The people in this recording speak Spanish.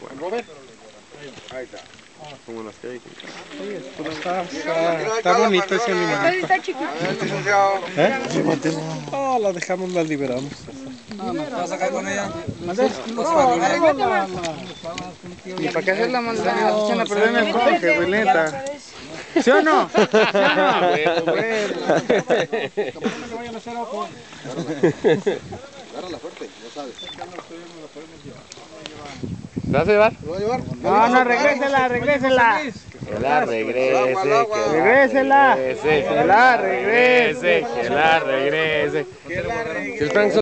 bueno. Robert. Ahí está. Como las que hay. Está bonito ese animal. Está chiquito. Licenciado. Oh, la dejamos, la liberamos. ¿Vas a sacar con ella? ¿Y para qué hacer la maldad? Echan a perder en el coge, Beleta. ¿Sí o no? ¿Sí o no? Agárrala fuerte, no sabes. ¿La vas a llevar? ¿Lo va a llevar? No, no, regrésela, regrésela. Que la regrese, Regrésela. que la regrese, que la regrese. Si el Frank